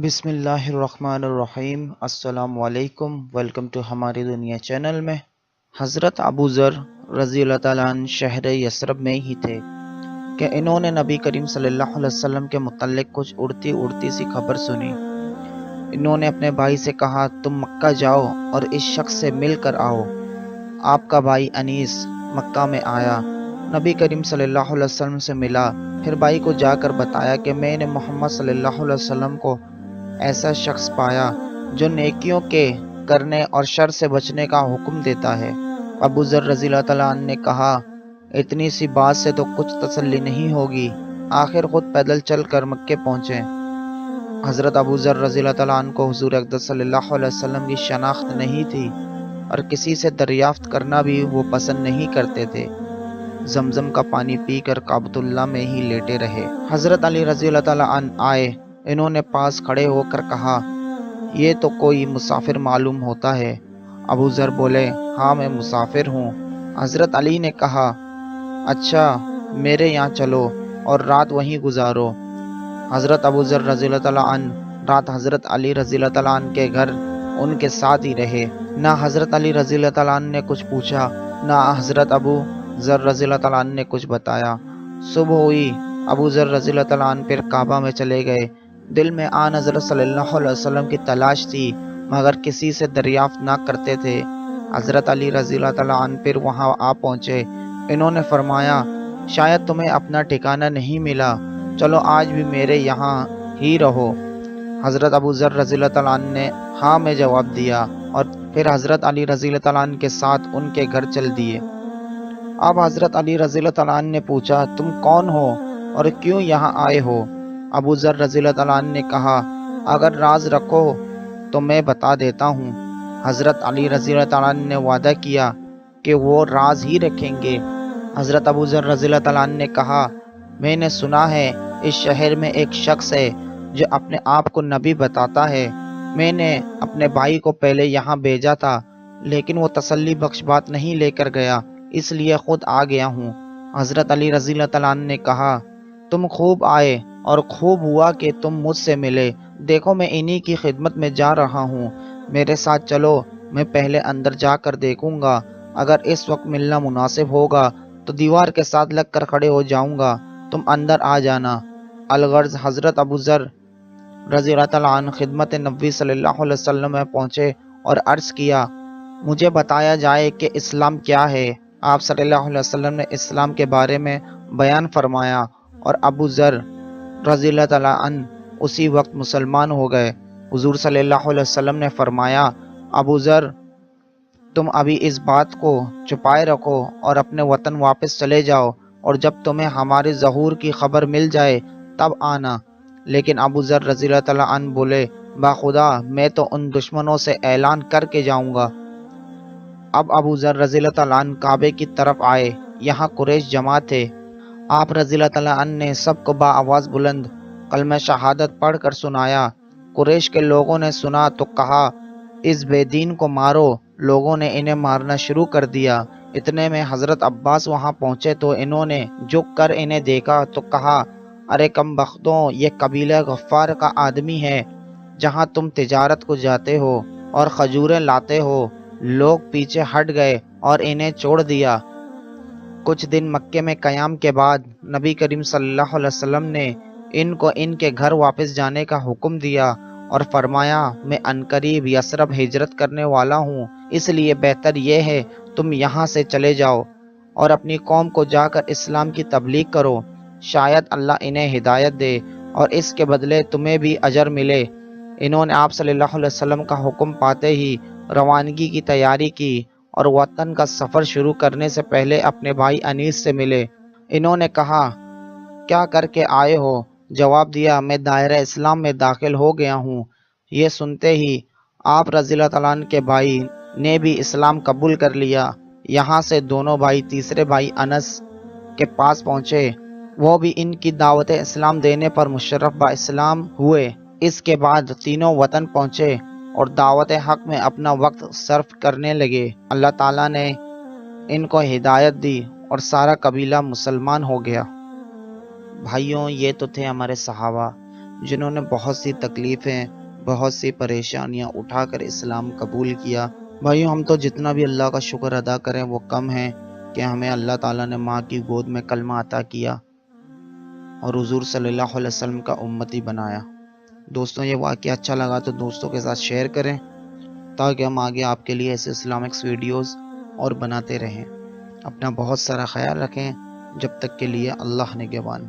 بسم اللہ الرحمن الرحیم۔ السلام علیکم، ویلکم ٹو ہماری دنیا چینل میں۔ حضرت ابو ذر رضی اللہ تعالیٰ عنہ شہر یثرب میں ہی تھے کہ انہوں نے نبی کریم صلی اللہ علیہ وسلم کے متعلق کچھ اڑتی اڑتی سی خبر سنی۔ انہوں نے اپنے بھائی سے کہا، تم مکہ جاؤ اور اس شخص سے مل کر آؤ۔ آپ کا بھائی انیس مکہ میں آیا، نبی کریم صلی اللہ علیہ وسلم سے ملا، پھر بھائی کو جا کر بتایا کہ میں نے محمد صلی اللہ علیہ وسلم کو ایسا شخص پایا جو نیکیوں کے کرنے اور شر سے بچنے کا حکم دیتا ہے۔ ابو ذر رضی اللہ تعالیٰ عنہ نے کہا، اتنی سی بات سے تو کچھ تسلی نہیں ہوگی، آخر خود پیدل چل کر مکے پہنچے۔ حضرت ابو ذر رضی اللہ تعالیٰ عنہ کو حضور اقدس صلی اللہ علیہ وسلم کی شناخت نہیں تھی اور کسی سے دریافت کرنا بھی وہ پسند نہیں کرتے تھے۔ زمزم کا پانی پی کر کعبۃ اللہ میں ہی لیٹے رہے۔ حضرت علی رضی اللہ تعالیٰ عنہ آئے، انہوں نے پاس کھڑے ہو کر کہا، یہ تو کوئی مسافر معلوم ہوتا ہے۔ ابو ذر بولے، ہاں میں مسافر ہوں۔ حضرت علی نے کہا، اچھا میرے یہاں چلو اور رات وہیں گزارو۔ حضرت ابو ذر رضی اللہ تعالیٰ عنہ رات حضرت علی رضی اللہ تعالیٰ عنہ کے گھر ان کے ساتھ ہی رہے۔ نہ حضرت علی رضی اللہ تعالیٰ عنہ نے کچھ پوچھا، نہ حضرت ابو ذر رضی اللہ تعالیٰ عنہ نے کچھ بتایا۔ صبح ہوئی، ابو ذر رضی اللہ تعالیٰ عنہ پھر کعبہ میں چلے گئے۔ دل میں آن حضرت صلی اللہ علیہ وسلم کی تلاش تھی، مگر کسی سے دریافت نہ کرتے تھے۔ حضرت علی رضی اللہ تعالیٰ عنہ پھر وہاں آ پہنچے۔ انہوں نے فرمایا، شاید تمہیں اپنا ٹھکانہ نہیں ملا، چلو آج بھی میرے یہاں ہی رہو۔ حضرت ابو ذر رضی اللہ تعالیٰ عنہ نے ہاں میں جواب دیا اور پھر حضرت علی رضی اللہ تعالیٰ عنہ کے ساتھ ان کے گھر چل دیے۔ اب حضرت علی رضی اللہ تعالیٰ عنہ نے پوچھا، تم کون ہو اور کیوں یہاں آئے ہو؟ ابو ذر رضی اللہ تعالیٰ عنہ نے کہا، اگر راز رکھو تو میں بتا دیتا ہوں۔ حضرت علی رضی اللہ تعالیٰ عنہ نے وعدہ کیا کہ وہ راز ہی رکھیں گے۔ حضرت ابو ذر رضی اللہ تعالیٰ عنہ نے کہا، میں نے سنا ہے اس شہر میں ایک شخص ہے جو اپنے آپ کو نبی بتاتا ہے۔ میں نے اپنے بھائی کو پہلے یہاں بھیجا تھا، لیکن وہ تسلی بخش بات نہیں لے کر گیا، اس لیے خود آ گیا ہوں۔ حضرت علی رضی اللہ تعالیٰ عنہ نے کہا، تم خوب آئے اور خوب ہوا کہ تم مجھ سے ملے۔ دیکھو میں انہی کی خدمت میں جا رہا ہوں، میرے ساتھ چلو، میں پہلے اندر جا کر دیکھوں گا، اگر اس وقت ملنا مناسب ہوگا تو دیوار کے ساتھ لگ کر کھڑے ہو جاؤں گا، تم اندر آ جانا۔ الغرض حضرت ابو ذر رضی اللہ تعالیٰ عنہ خدمت نبی صلی اللہ علیہ وسلم میں پہنچے اور عرض کیا، مجھے بتایا جائے کہ اسلام کیا ہے۔ آپ صلی اللہ علیہ وسلم نے اسلام کے بارے میں بیان فرمایا اور ابو ذر رضی اللہ تعالیٰ عنہ اسی وقت مسلمان ہو گئے۔ حضور صلی اللہ علیہ وسلم نے فرمایا، ابو ذر تم ابھی اس بات کو چھپائے رکھو اور اپنے وطن واپس چلے جاؤ، اور جب تمہیں ہمارے ظہور کی خبر مل جائے تب آنا۔ لیکن ابو ذر رضی اللہ تعالیٰ عنہ بولے، باخدا میں تو ان دشمنوں سے اعلان کر کے جاؤں گا۔ اب ابو ذر رضی اللہ تعالیٰ عنہ کعبے کی طرف آئے، یہاں قریش جمع تھے۔ آپ رضی اللہ تعالیٰ عنہ نے سب کو بآواز بلند کلمہ شہادت پڑھ کر سنایا۔ قریش کے لوگوں نے سنا تو کہا، اس بے دین کو مارو۔ لوگوں نے انہیں مارنا شروع کر دیا۔ اتنے میں حضرت عباس وہاں پہنچے تو انہوں نے جھک کر انہیں دیکھا تو کہا، ارے کم بختوں، یہ قبیلہ غفار کا آدمی ہے۔ جہاں تم تجارت کو جاتے ہو اور کھجوریں لاتے ہو، لوگ پیچھے ہٹ گئے اور انہیں چھوڑ دیا۔ کچھ دن مکے میں قیام کے بعد نبی کریم صلی اللہ علیہ وسلم نے ان کو ان کے گھر واپس جانے کا حکم دیا اور فرمایا، میں عنقریب یثرب ہجرت کرنے والا ہوں، اس لیے بہتر یہ ہے تم یہاں سے چلے جاؤ اور اپنی قوم کو جا کر اسلام کی تبلیغ کرو، شاید اللہ انہیں ہدایت دے اور اس کے بدلے تمہیں بھی اجر ملے۔ انہوں نے آپ صلی اللہ علیہ وسلم کا حکم پاتے ہی روانگی کی تیاری کی اور وطن کا سفر شروع کرنے سے پہلے اپنے بھائی انیس سے ملے۔ انہوں نے کہا، کیا کر کے آئے ہو؟ جواب دیا، میں دائرہ اسلام میں داخل ہو گیا ہوں۔ یہ سنتے ہی آپ رضی اللہ تعالیٰ عنہ کے بھائی نے بھی اسلام قبول کر لیا۔ یہاں سے دونوں بھائی تیسرے بھائی انس کے پاس پہنچے، وہ بھی ان کی دعوت اسلام دینے پر مشرف با اسلام ہوئے۔ اس کے بعد تینوں وطن پہنچے اور دعوت حق میں اپنا وقت صرف کرنے لگے۔ اللہ تعالیٰ نے ان کو ہدایت دی اور سارا قبیلہ مسلمان ہو گیا۔ بھائیوں، یہ تو تھے ہمارے صحابہ، جنہوں نے بہت سی تکلیفیں، بہت سی پریشانیاں اٹھا کر اسلام قبول کیا۔ بھائیوں، ہم تو جتنا بھی اللہ کا شکر ادا کریں وہ کم ہے کہ ہمیں اللہ تعالیٰ نے ماں کی گود میں کلمہ عطا کیا اور حضور صلی اللہ علیہ وسلم کا امتی بنایا۔ دوستوں، یہ واقعہ اچھا لگا تو دوستوں کے ساتھ شیئر کریں تاکہ ہم آگے آپ کے لیے ایسے اسلامکس ویڈیوز اور بناتے رہیں۔ اپنا بہت سارا خیال رکھیں۔ جب تک کے لیے اللہ نگہبان۔